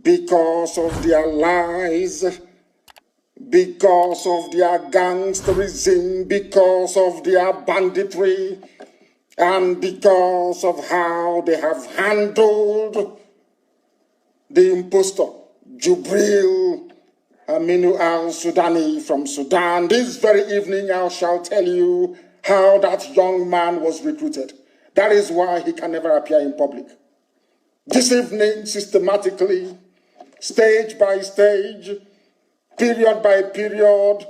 because of their lies, because of their gangsterism, because of their banditry, and because of how they have handled the impostor, Jubril Aminu al-Sudani from Sudan. This very evening I shall tell you how that young man was recruited. That is why he can never appear in public. This evening, systematically, stage by stage, period by period,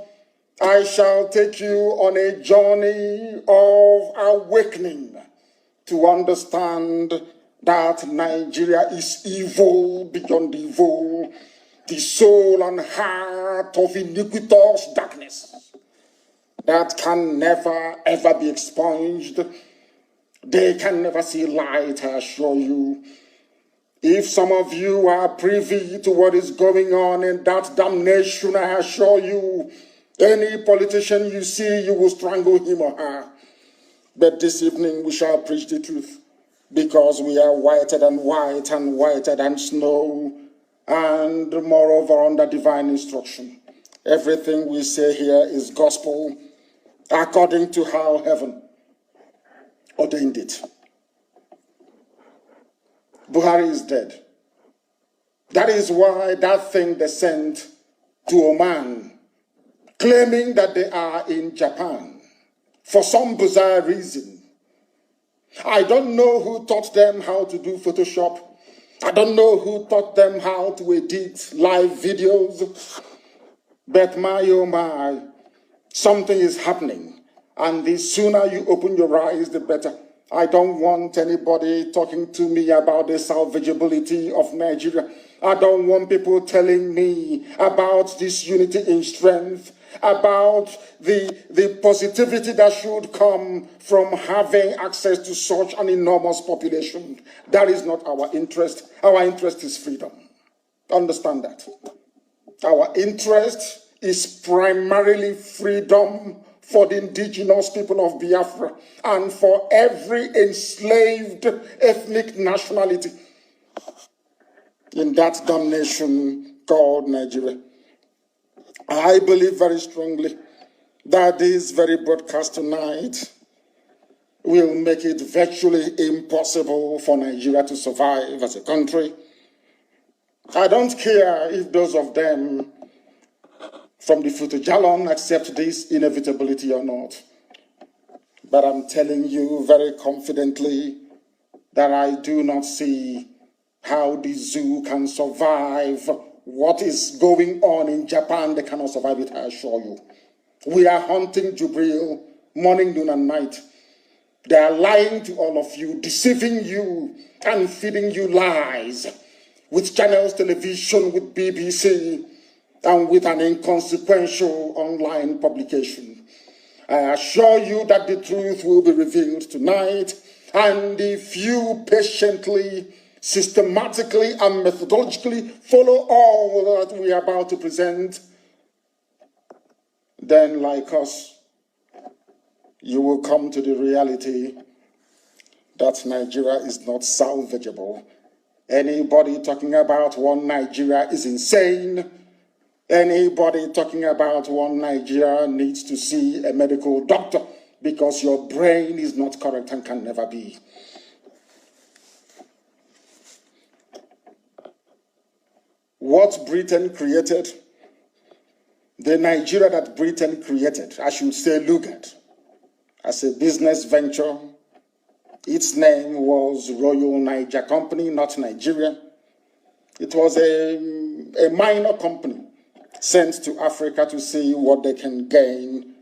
I shall take you on a journey of awakening to understand that Nigeria is evil beyond evil, the soul and heart of iniquitous darkness that can never ever be expunged. They can never see light, I assure you. If some of you are privy to what is going on in that damnation, I assure you, any politician you see, you will strangle him or her. But this evening we shall preach the truth, because we are whiter than white and whiter than snow, and moreover under divine instruction. Everything we say here is gospel, according to how heaven ordained it. Buhari is dead. That is why that thing they sent to Oman, claiming that they are in Japan, for some bizarre reason. I don't know who taught them how to do Photoshop. I don't know who taught them how to edit live videos. But my, oh my, something is happening. And the sooner you open your eyes, the better. I don't want anybody talking to me about the salvageability of Nigeria. I don't want people telling me about this unity in strength, about the positivity that should come from having access to such an enormous population. That is not our interest. Our interest is freedom. Understand that. Our interest is primarily freedom for the indigenous people of Biafra and for every enslaved ethnic nationality in that damn nation called Nigeria. I believe very strongly that this very broadcast tonight will make it virtually impossible for Nigeria to survive as a country. I don't care if those of them from the Futujalon accept this inevitability or not. But I'm telling you very confidently that I do not see how the zoo can survive what is going on in Japan. They cannot survive it, I assure you. We are hunting Jubril morning, noon, and night. They are lying to all of you, deceiving you, and feeding you lies with channels, television, with BBC, and with an inconsequential online publication. I assure you that the truth will be revealed tonight, and if you patiently, systematically, and methodologically follow all that we are about to present, then, like us, you will come to the reality that Nigeria is not salvageable. Anybody talking about one Nigeria is insane. Anybody talking about one Nigeria needs to see a medical doctor, because your brain is not correct and can never be. What Britain created, the Nigeria that Britain created, I should say look at, as a business venture, its name was Royal Niger Company, not Nigeria. It was a minor company sent to Africa to see what they can gain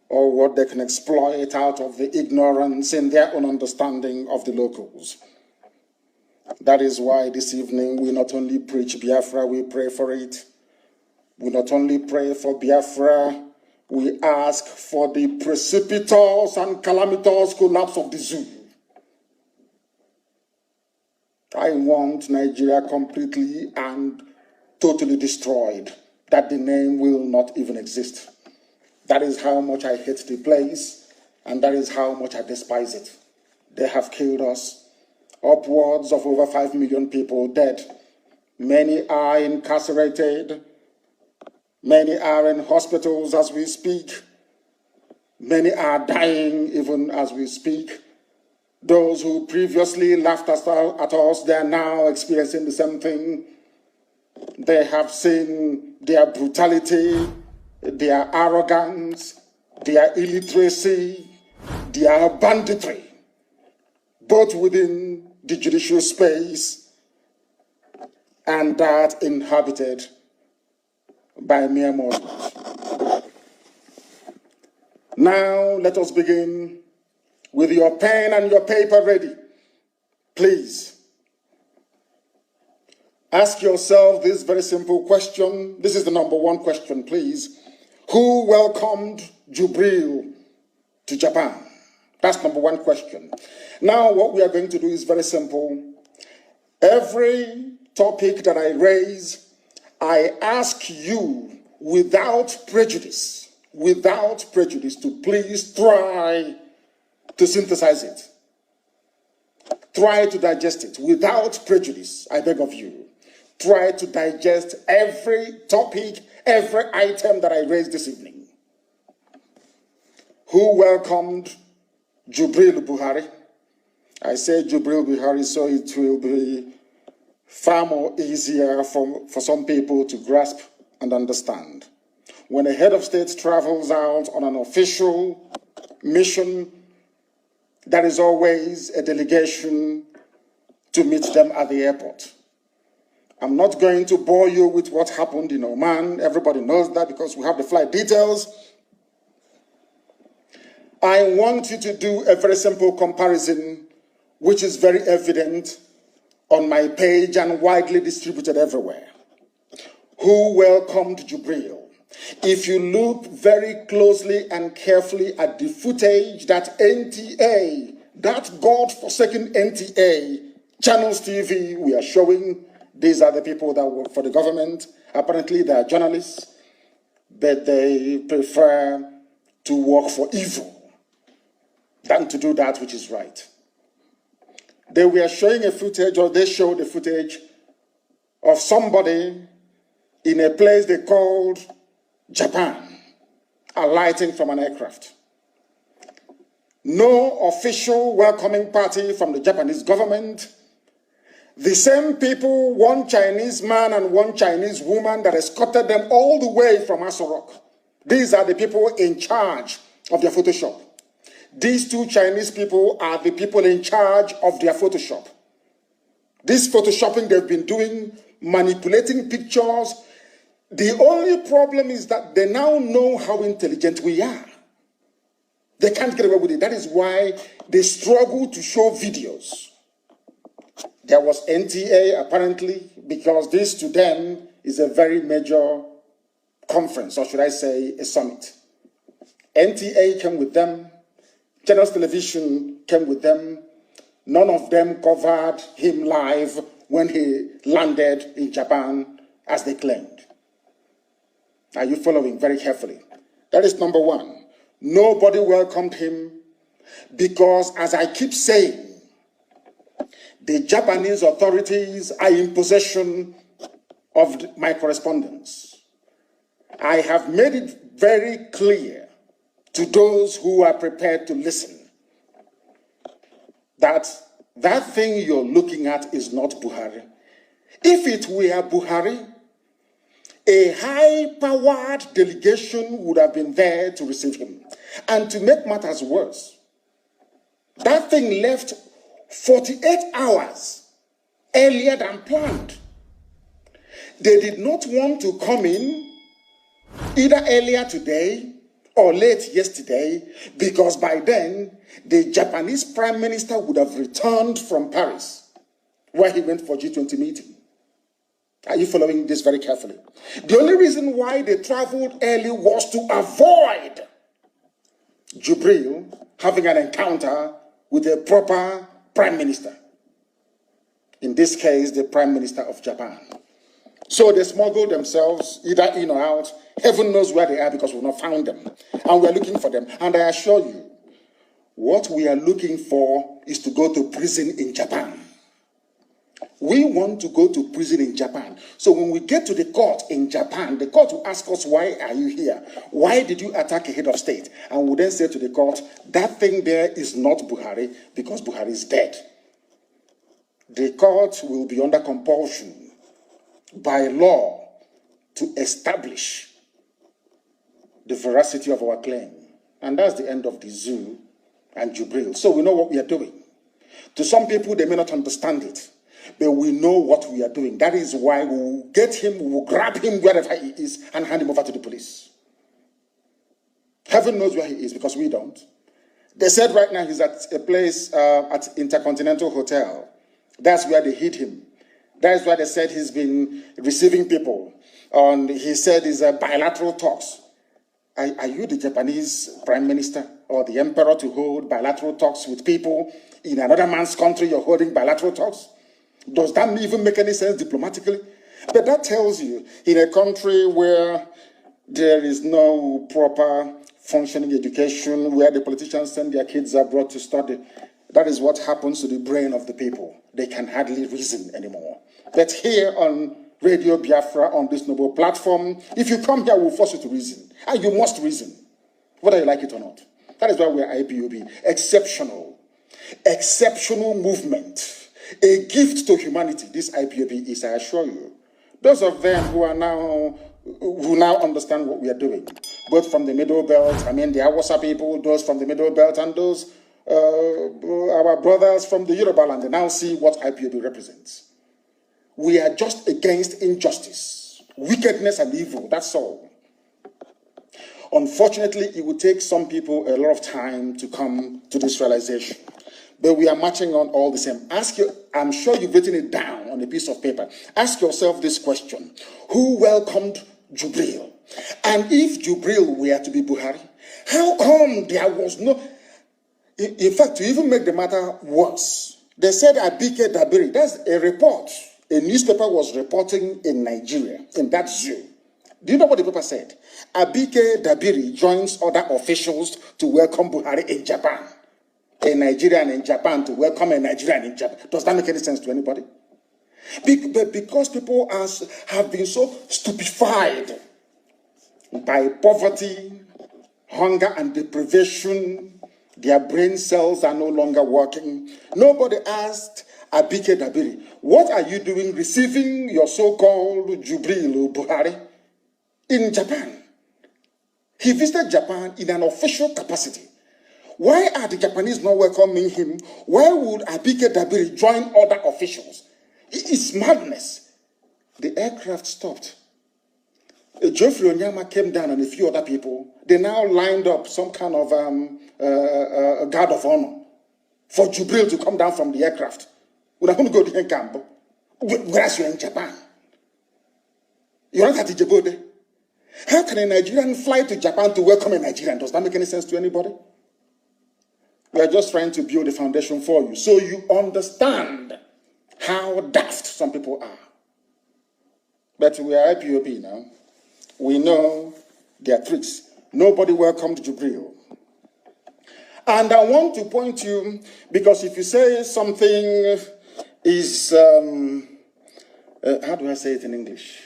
or what they can exploit out of the ignorance in their own understanding of the locals. That is why this evening we not only preach Biafra, we pray for it. We not only pray for Biafra, we ask for the precipitous and calamitous collapse of the zoo. I want Nigeria completely and totally destroyed, that the name will not even exist. That is how much I hate the place, and that is how much I despise it. They have killed us. Upwards of over 5 million people dead. Many are incarcerated. Many are in hospitals as we speak. Many are dying even as we speak. Those who previously laughed at us, they are now experiencing the same thing. They have seen their brutality, their arrogance, their illiteracy, their banditry, both within the judicial space and that inhabited by mere mortals. Now let us begin with your pen and your paper ready. Please ask yourself this very simple question. This is the number one question, please. Who welcomed Jubril to Japan? That's number one question. Now what we are going to do is very simple. Every topic that I raise, I ask you without prejudice to please try to synthesize it. Try to digest it without prejudice, I beg of you. Try to digest every topic, every item that I raised this evening. Who welcomed Jubril Buhari? I say Jubril Buhari so it will be far more easier for some people to grasp and understand. When a head of state travels out on an official mission, there is always a delegation to meet them at the airport. I'm not going to bore you with what happened in Oman. Everybody knows that because we have the flight details. I want you to do a very simple comparison, which is very evident on my page and widely distributed everywhere. Who welcomed Jubril? If you look very closely and carefully at the footage that NTA, that God-forsaken NTA, Channels TV, we are showing, these are the people that work for the government. Apparently they are journalists, but they prefer to work for evil than to do that which is right. They were showing a footage, or they showed a footage of somebody in a place they called Japan, alighting from an aircraft. No official welcoming party from the Japanese government. The same people, one Chinese man and one Chinese woman that escorted them all the way from Aso-Rock. These are the people in charge of their Photoshop. These two Chinese people are the people in charge of their Photoshop. This Photoshopping they've been doing, manipulating pictures. The only problem is that they now know how intelligent we are. They can't get away with it. That is why they struggle to show videos. There was NTA apparently, because this to them is a very major conference, or should I say a summit. NTA came with them. Channels Television came with them. None of them covered him live when he landed in Japan, as they claimed. Are you following very carefully? That is number one. Nobody welcomed him because, as I keep saying, the Japanese authorities are in possession of my correspondence. I have made it very clear to those who are prepared to listen that that thing you're looking at is not Buhari. If it were Buhari, a high-powered delegation would have been there to receive him. And to make matters worse, that thing left 48 hours earlier than planned. They did not want to come in either earlier today or late yesterday, because by then the Japanese Prime Minister would have returned from Paris, where he went for G20 meeting. Are you following this very carefully? The only reason why they traveled early was to avoid Jubril having an encounter with a proper Prime Minister. In this case, the Prime Minister of Japan. So they smuggled themselves either in or out. Heaven knows where they are because we've not found them. And we're looking for them. And I assure you, what we are looking for is to go to prison in Japan. We want to go to prison in Japan. So when we get to the court in Japan, the court will ask us, why are you here? Why did you attack a head of state? And we then say to the court, that thing there is not Buhari because Buhari is dead. The court will be under compulsion by law to establish the veracity of our claim. And that's the end of the zoo and Jubril. So we know what we are doing. To some people, they may not understand it, but we know what we are doing. That is why we will get him, we will grab him wherever he is and hand him over to the police. Heaven knows where he is because we don't. They said right now he's at a place at Intercontinental Hotel. That's where they hid him. That's why they said he's been receiving people. And he said it's bilateral talks. Are you the Japanese prime minister or the emperor to hold bilateral talks with people in another man's country? You're holding bilateral talks? Does that even make any sense diplomatically? But that tells you, in a country where there is no proper functioning education, where the politicians send their kids abroad to study, that is what happens to the brain of the people. They can hardly reason anymore. But here on Radio Biafra, on this noble platform, if you come here, we'll force you to reason. And you must reason, whether you like it or not. That is why we are IPOB. Exceptional. Exceptional movement. A gift to humanity. This IPOB is, I assure you. Those of them who now understand what we are doing, both from the Middle Belt, the Awasa people, those from the Middle Belt, and those our brothers from the Yoruba land, they now see what IPOB represents. We are just against injustice, wickedness, and evil. That's all. Unfortunately, it will take some people a lot of time to come to this realization. But we are marching on all the same. I'm sure you've written it down on a piece of paper. Ask yourself this question. Who welcomed Jubril? And if Jubril were to be Buhari, how come there was no... In fact, to even make the matter worse, they said Abike Dabiri, that's a report. A newspaper was reporting in Nigeria, in that zoo. Do you know what the paper said? Abike Dabiri joins other officials to welcome Buhari in Japan. A Nigerian in Japan to welcome a Nigerian in Japan. Does that make any sense to anybody? Because people have been so stupefied by poverty, hunger, and deprivation, their brain cells are no longer working. Nobody asked Abike Dabiri, what are you doing receiving your so-called Jubril Buhari in Japan? He visited Japan in an official capacity. Why are the Japanese not welcoming him? Why would Abike Dabiri join other officials? It's madness. The aircraft stopped. Geoffrey Onyama came down and a few other people. They now lined up some kind of guard of honor for Jubril to come down from the aircraft. We're not going to go to camp. Whereas you're in Japan. You're not at Djibouti. How can a Nigerian fly to Japan to welcome a Nigerian? Does that make any sense to anybody? We are just trying to build a foundation for you so you understand how daft some people are. But we are IPOB now. We know their tricks. Nobody welcomed Jubril. And I want to point you, because if you say something is, how do I say it in English?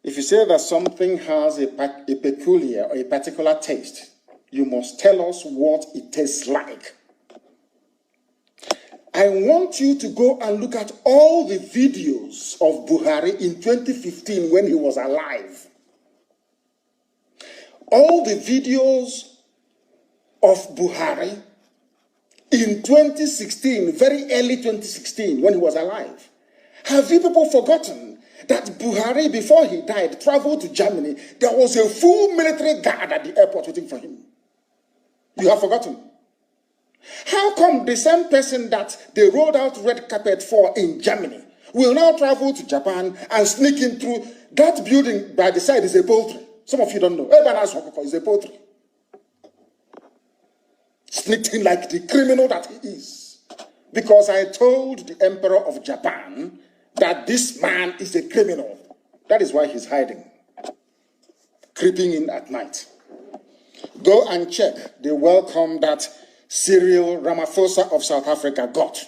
If you say that something has a peculiar or a particular taste, you must tell us what it tastes like. I want you to go and look at all the videos of Buhari in 2015 when he was alive. All the videos of Buhari in 2016, very early 2016, when he was alive. Have you people forgotten that Buhari, before he died, traveled to Germany? There was a full military guard at the airport waiting for him. You have forgotten. How come the same person that they rolled out red carpet for in Germany will now travel to Japan and sneak in through that building? By the side is a poultry. Some of you don't know. Is a poultry. Sneaked in like the criminal that he is. Because I told the emperor of Japan that this man is a criminal. That is why he's hiding. Creeping in at night. Go and check the welcome that Cyril Ramaphosa of South Africa got.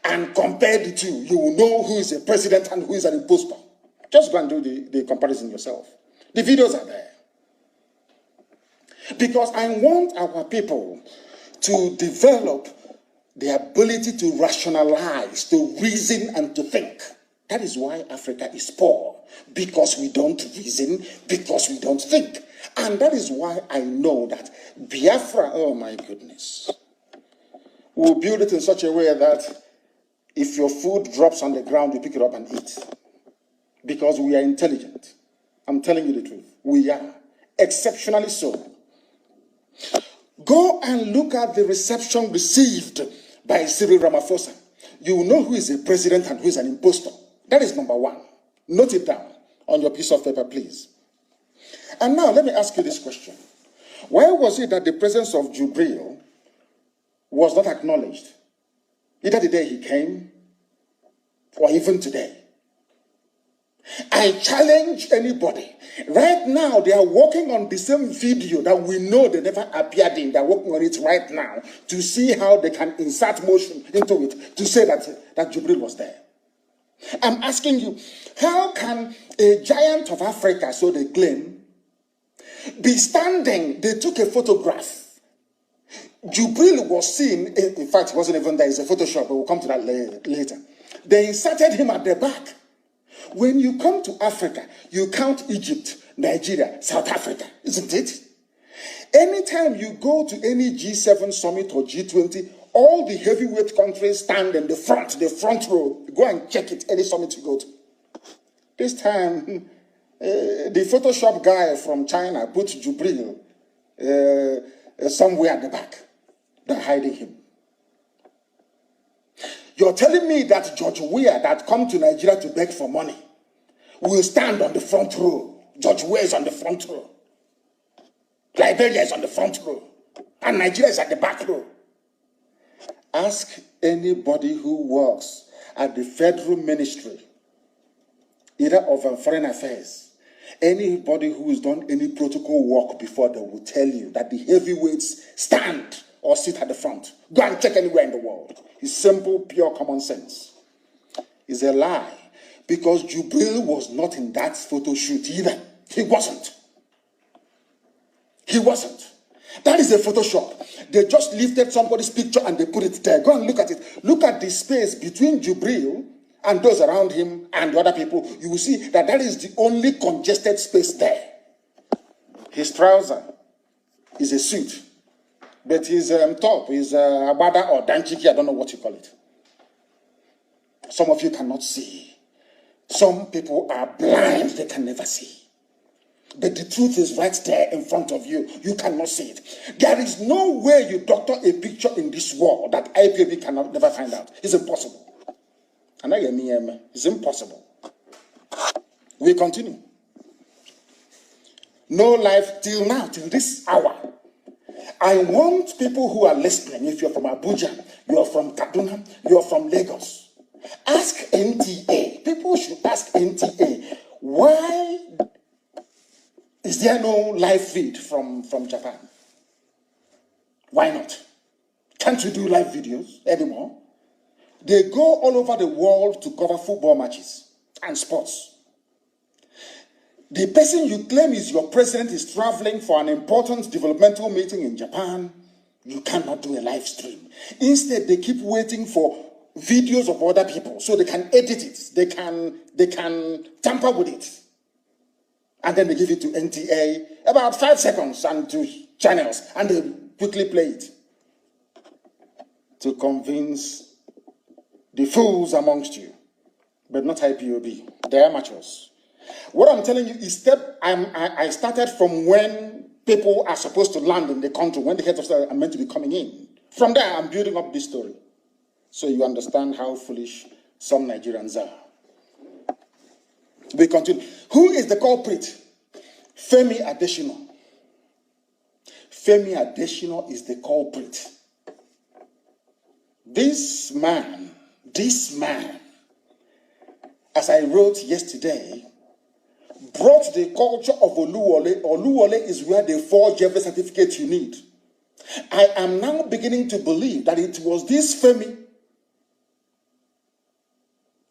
and compare the two, you will know who is a president and who is an impostor. Just go and do the comparison yourself. The videos are there. Because I want our people to develop the ability to rationalize, to reason, and to think. That is why Africa is poor. Because we don't reason, because we don't think. And that is why I know that Biafra, oh my goodness, we'll build it in such a way that if your food drops on the ground, you pick it up and eat. Because we are intelligent. I'm telling you the truth. We are. Exceptionally so. Go and look at the reception received by Cyril Ramaphosa. You will know who is a president and who is an impostor. That is number one. Note it down on your piece of paper, please. And now, let me ask you this question. Why was it that the presence of Jubril was not acknowledged? Either the day he came, or even today. I challenge anybody. Right now, they are working on the same video that we know they never appeared in. They are working on it right now to see how they can insert motion into it to say that Jubril was there. I'm asking you, how can a giant of Africa, so they claim, be standing? They took a photograph. Jubril was seen, in fact, it wasn't even there, it's a Photoshop, but we'll come to that later. They inserted him at the back. When you come to Africa, you count Egypt, Nigeria, South Africa, isn't it? Anytime you go to any G7 summit or G20, all the heavyweight countries stand in the front row. Go and check it, any summit you go to. This time, the Photoshop guy from China put Jubril somewhere at the back. They're hiding him. You're telling me that George Weah that come to Nigeria to beg for money will stand on the front row. George Weah is on the front row. Liberia is on the front row. And Nigeria is at the back row. Ask anybody who works at the federal ministry, either of Foreign Affairs, anybody who has done any protocol work before, they will tell you that the heavyweights stand or sit at the front. Go and check anywhere in the world. It's simple, pure common sense. It's a lie. Because Jubril was not in that photo shoot either. He wasn't. He wasn't. That is a Photoshop. They just lifted somebody's picture and they put it there. Go and look at it. Look at the space between Jubril and those around him and the other people. You will see that that is the only congested space there. His trouser is a suit. But his top is abada or danchiki, I don't know what you call it. Some of you cannot see. Some people are blind, they can never see. But the truth is right there in front of you. You cannot see it. There is no way you doctor a picture in this world that IPOB cannot never find out. It's impossible. And it's impossible. We continue. No life till now, till this hour. I want people who are listening, if you're from Abuja, you're from Kaduna, you're from Lagos, ask NTA. People should ask NTA, why is there no live feed from Japan? Why not? Can't you do live videos anymore? They go all over the world to cover football matches and sports. The person you claim is your president is traveling for an important developmental meeting in Japan. You cannot do a live stream. Instead, they keep waiting for videos of other people so they can edit it. They can tamper with it. And then they give it to NTA, about 5 seconds, and to channels, and they quickly play it to convince the fools amongst you, but not IPOB. They are amateurs. What I'm telling you is I started from when people are supposed to land in the country, when the heads of state are meant to be coming in. From there, I'm building up this story, so you understand how foolish some Nigerians are. We continue. Who is the culprit? Femi Adesina. Femi Adesina is the culprit. This man, as I wrote yesterday, brought the culture of Oluwole. Oluwole is where they forge every certificate you need. I am now beginning to believe that it was this Femi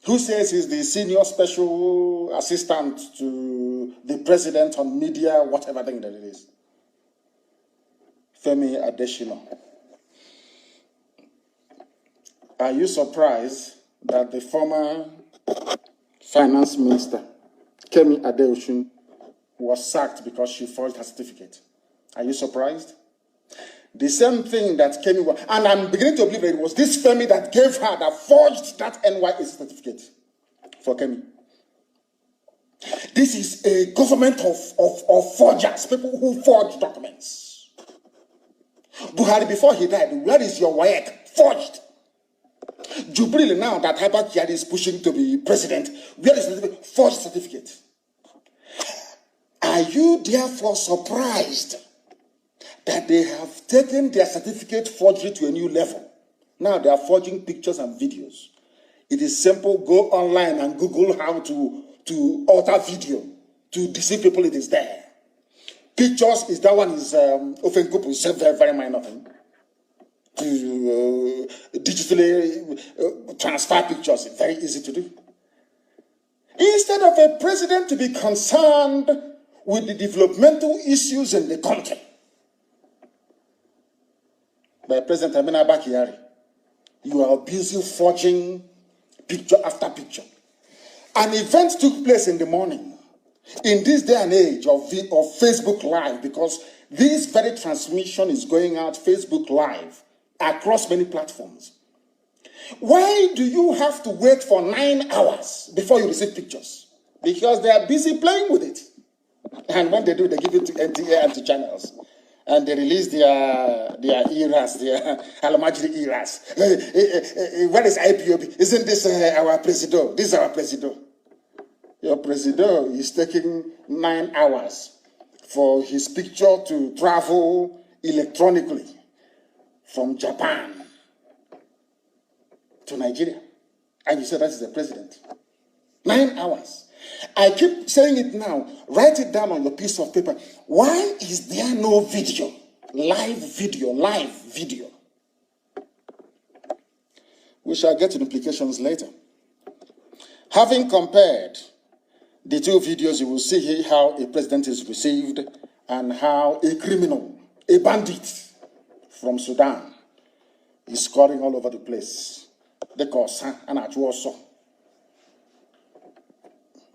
who says he's the senior special assistant to the president on media, whatever thing that it is. Femi Adesina. Are you surprised that the former finance minister, Kemi Adeosun, was sacked because she forged her certificate? Are you surprised? The same thing that Kemi was, and I'm beginning to believe that it was this Femi that gave her, that forged that NYS certificate for Kemi. This is a government of forgers, people who forge documents. Buhari, before he died, where is your WAEC? Forged. Jubril, now that Hyper Kyari is pushing to be president, where is the forged certificate? Are you therefore surprised that they have taken their certificate forgery to a new level? Now they are forging pictures and videos. It is simple. Go online and Google how to alter video to deceive people. It is there. Pictures is that one is often group is a very, very minor thing. To digitally transfer pictures, it's very easy to do. Instead of a president to be concerned with the developmental issues in the country, by President Amina Bakiyari, you are busy forging picture after picture. An event took place in the morning, in this day and age of Facebook Live, because this very transmission is going out Facebook Live across many platforms. Why do you have to wait for 9 hours before you receive pictures? Because they are busy playing with it. And when they do, they give it to NTA and to channels. And they release their eras, their Alamajiri eras. Where is IPOB? Isn't this our president? This is our president. Your president is taking 9 hours for his picture to travel electronically from Japan to Nigeria. And you say that is the president. 9 hours. I keep saying it now. Write it down on your piece of paper. Why is there no video? Live video. We shall get to the implications later. Having compared the two videos, you will see here how a president is received and how a criminal, a bandit from Sudan is scoring all over the place. The Kosa and Achuoso.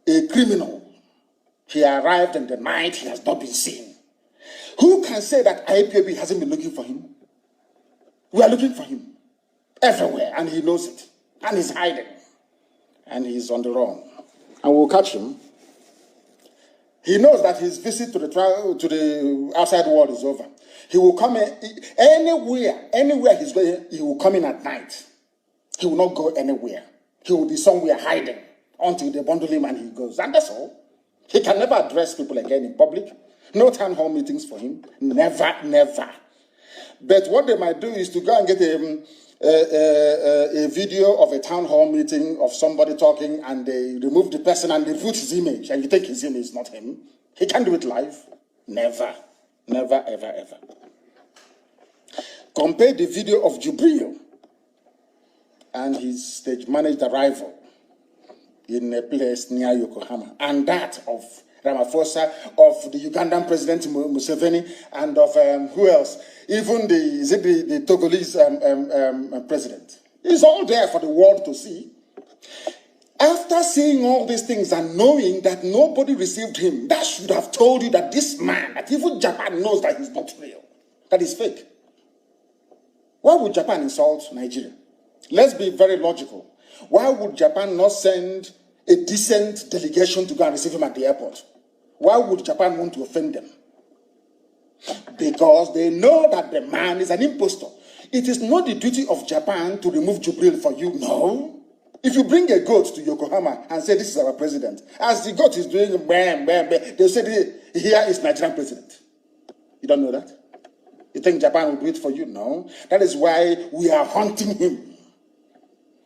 A criminal. He arrived in the night, he has not been seen. Who can say that IPOB hasn't been looking for him? We are looking for him everywhere, and he knows it. And he's hiding. And he's on the run. And we'll catch him. He knows that his visit to the outside world is over. He will come in anywhere he's going, he will come in at night. He will not go anywhere. He will be somewhere hiding until they bundle him and he goes. And that's all. He can never address people again in public. No town hall meetings for him. Never. But what they might do is to go and get a video of a town hall meeting of somebody talking, and they remove the person and they put his image, and you think his image is not him. He can't do it live. Never, ever. Compare the video of Jubril and his stage-managed arrival in a place near Yokohama, and that of Ramaphosa, of the Ugandan President Museveni, and of who else? Even the Togolese president. It's all there for the world to see. After seeing all these things and knowing that nobody received him, that should have told you that this man, that even Japan knows that he's not real, that he's fake. Why would Japan insult Nigeria? Let's be very logical. Why would Japan not send a decent delegation to go and receive him at the airport? Why would Japan want to offend them? Because they know that the man is an impostor. It is not the duty of Japan to remove Jubril for you. No. If you bring a goat to Yokohama and say, this is our president, as the goat is doing bam, they'll say, here is Nigerian president. You don't know that? You think Japan will do it for you? No. That is why we are hunting him.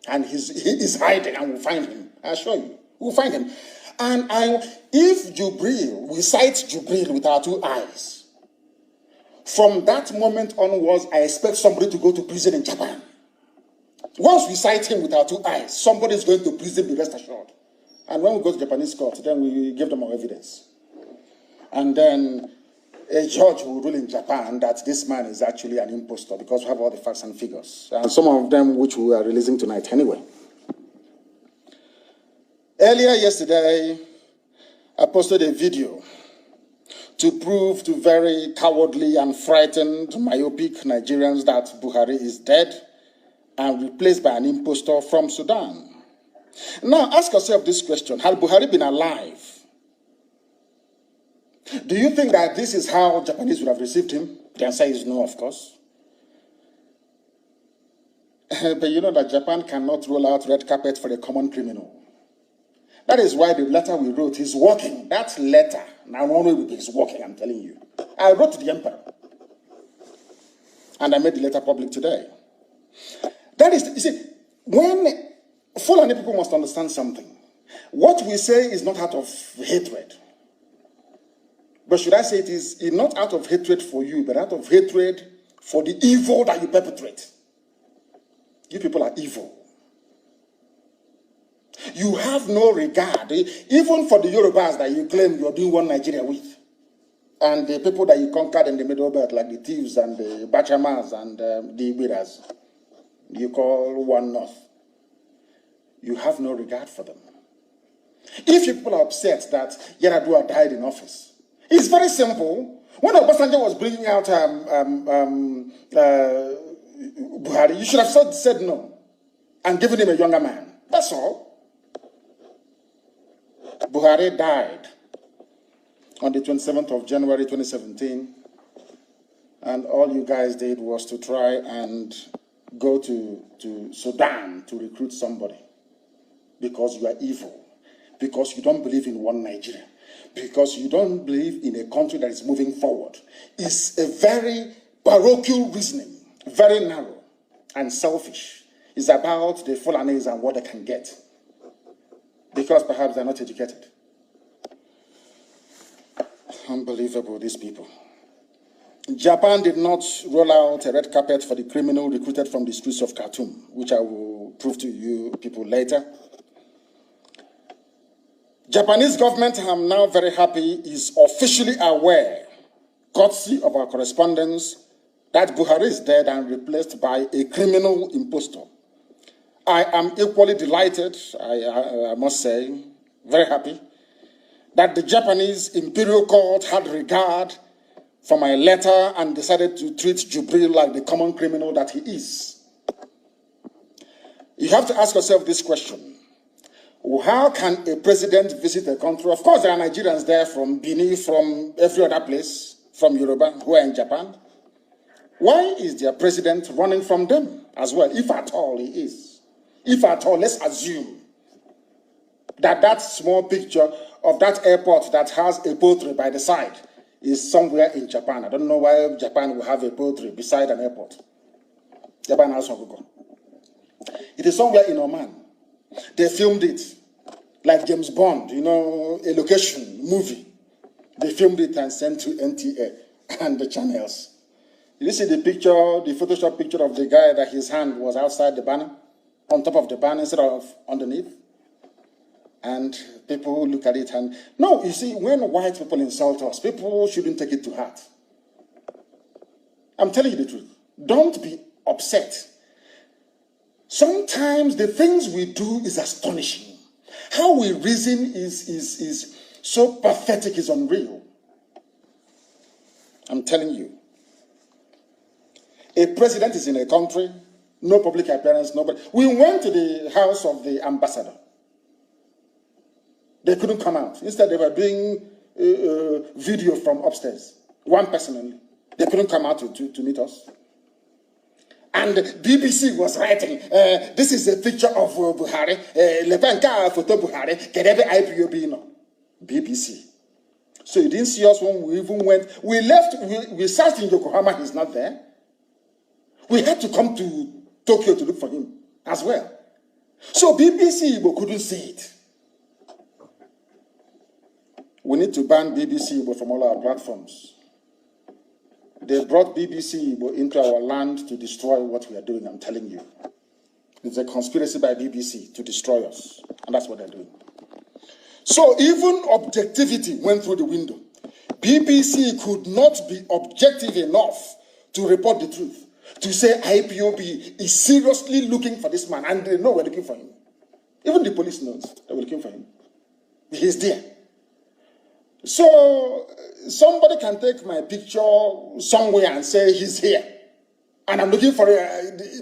And he is hiding, and we'll find him. I assure you. We'll find him. And if Jubril, we sight Jubril with our 2 eyes, from that moment onwards, I expect somebody to go to prison in Japan. Once we cite him with our 2 eyes, somebody is going to prison, be rest assured. And when we go to Japanese court, then we give them our evidence. And then a judge will rule in Japan that this man is actually an impostor because we have all the facts and figures. And some of them which we are releasing tonight anyway. Earlier yesterday, I posted a video to prove to very cowardly and frightened, myopic Nigerians that Buhari is dead and replaced by an impostor from Sudan. Now, ask yourself this question. Had Buhari been alive, do you think that this is how Japanese would have received him? The answer is no, of course. But you know that Japan cannot roll out red carpet for a common criminal. That is why the letter we wrote is working. That letter, now is working, I'm telling you. I wrote to the emperor. And I made the letter public today. That is, you see, when Fulani people must understand something. What we say is not out of hatred. But should I say it is not out of hatred for you, but out of hatred for the evil that you perpetrate. You people are evil. You have no regard, even for the Yorubas that you claim you are doing one Nigeria with. And the people that you conquered in the Middle Belt, like the thieves and the Bachamas and the Ibiras, you call one North. You have no regard for them. If people are upset that Yaradua died in office, it's very simple. When Obasanjo was bringing out Buhari, you should have said no and given him a younger man. That's all. Buhari died on the 27th of January 2017, and all you guys did was to try and go to Sudan to recruit somebody because you are evil, because you don't believe in one Nigeria, because you don't believe in a country that is moving forward. It's a very parochial reasoning, very narrow and selfish. It's about the Fulanis and what they can get, because perhaps they're not educated. Unbelievable, these people. Japan did not roll out a red carpet for the criminal recruited from the streets of Khartoum, which I will prove to you people later. Japanese government, I'm now very happy, is officially aware, courtesy of our correspondence, that Buhari is dead and replaced by a criminal impostor. I am equally delighted, I must say, very happy, that the Japanese Imperial Court had regard for my letter and decided to treat Jubril like the common criminal that he is. You have to ask yourself this question. How can a president visit a country? Of course, there are Nigerians there from Benin, from every other place, from Yoruba, who are in Japan. Why is their president running from them as well, if at all he is? If at all, let's assume that that small picture of that airport that has a poultry by the side is somewhere in Japan. I don't know why Japan will have a poultry beside an airport. Japan has one. It is somewhere in Oman. They filmed it like James Bond, you know, a location movie. They filmed it and sent to NTA and the channels. You see the picture, the Photoshop picture of the guy that his hand was outside the banner, on top of the banner instead of underneath? And people look at it and, no, you see, when white people insult us, people shouldn't take it to heart. I'm telling you the truth. Don't be upset. Sometimes the things we do is astonishing. How we reason is so pathetic, is unreal. I'm telling you. A president is in a country, no public appearance, nobody. We went to the house of the ambassador. They couldn't come out. Instead, they were doing video from upstairs. One person only. They couldn't come out to meet us. And BBC was writing, this is a picture of Buhari. Le penka photo Buhari. Kedebe IPOB no. BBC. So you didn't see us when we even went. We left, we searched in Yokohama, he's not there. We had to come to Tokyo to look for him as well. So BBC Igbo couldn't see it. We need to ban BBC Igbo from all our platforms. They brought BBC Igbo into our land to destroy what we are doing, I'm telling you. It's a conspiracy by BBC to destroy us. And that's what they're doing. So even objectivity went through the window. BBC could not be objective enough to report the truth, to say IPOB is seriously looking for this man, and they know we're looking for him. Even the police knows that we're looking for him. He's there. So somebody can take my picture somewhere and say he's here. And I'm looking for,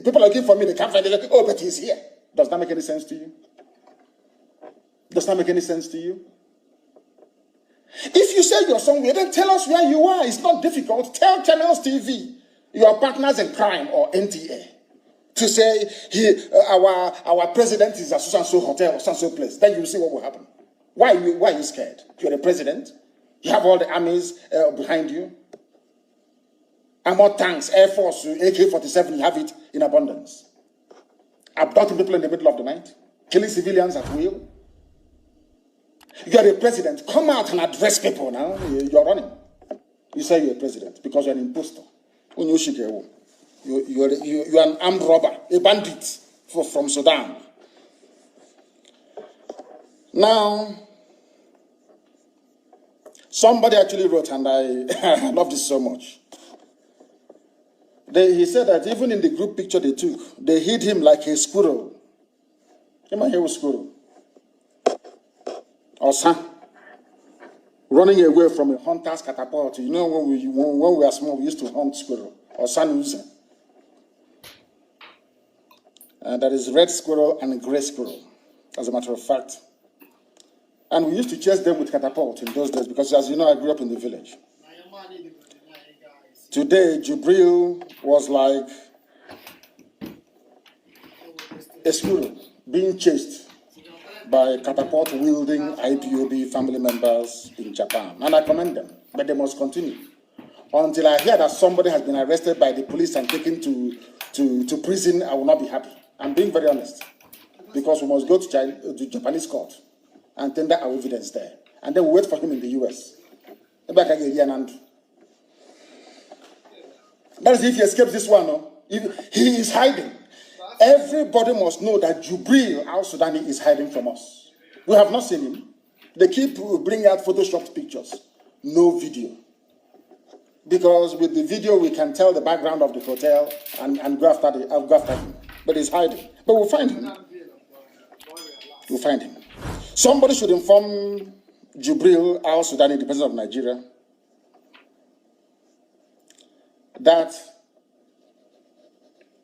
people are looking for me, they can't find it. Oh, but he's here. Does that make any sense to you? Does that make any sense to you? If you say you're somewhere, then tell us where you are. It's not difficult. Tell Channels TV, your partners in crime, or NTA, to say our president is at so-and-so hotel or so-and-so place. Then you'll see what will happen. Why are you scared? You're the president. You have all the armies behind you. Armored tanks, Air Force, AK-47, you have it in abundance. Abducting people in the middle of the night, killing civilians at will. You're the president. Come out and address people now. You're running. You say you're a president because you're an imposter. You're an armed robber, a bandit from Sudan. Now, somebody actually wrote, and I love this so much. He said that even in the group picture they took, they hid him like a squirrel. Am I here with squirrel? Or son, running away from a hunter's catapult. You know, when we were small, we used to hunt squirrel. Or son using. That is red squirrel and gray squirrel, as a matter of fact. And we used to chase them with catapult in those days because, as you know, I grew up in the village. Today, Jubril was like a squirrel being chased by catapult-wielding IPOB family members in Japan. And I commend them, but they must continue. Until I hear that somebody has been arrested by the police and taken to prison, I will not be happy. I'm being very honest. Because we must go to Japanese court and tender our evidence there. And then we wait for him in the US. That is if he escapes this one. No? He is hiding. Everybody must know that Jubril al-Sudani is hiding from us. We have not seen him. They keep bringing out photoshopped pictures. No video. Because with the video, we can tell the background of the hotel and go after him. But he's hiding. But we'll find him. We'll find him. Somebody should inform Jubril al-Sudani, the president of Nigeria, that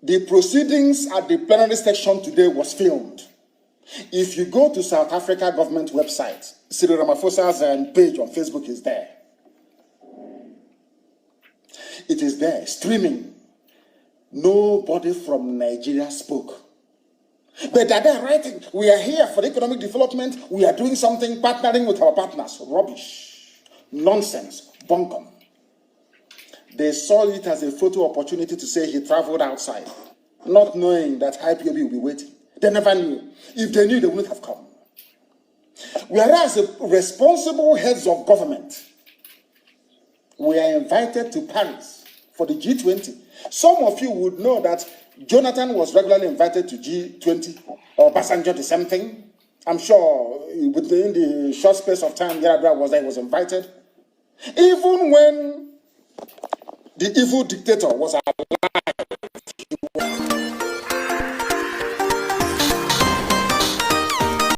the proceedings at the plenary section today was filmed. If you go to South Africa government website, Cyril Ramaphosa's page on Facebook is there. It is there, streaming. Nobody from Nigeria spoke. But they're writing, we are here for economic development, we are doing something, partnering with our partners. Rubbish. Nonsense. Bunkum. They saw it as a photo opportunity to say he traveled outside, not knowing that IPOB will be waiting. They never knew. If they knew, they wouldn't have come. Whereas the responsible heads of government were invited to Paris for the G20. Some of you would know that Jonathan was regularly invited to G20, or Basanjo the same thing. I'm sure within the short space of time Yaradua was there, he was invited. Even when the evil dictator was allowed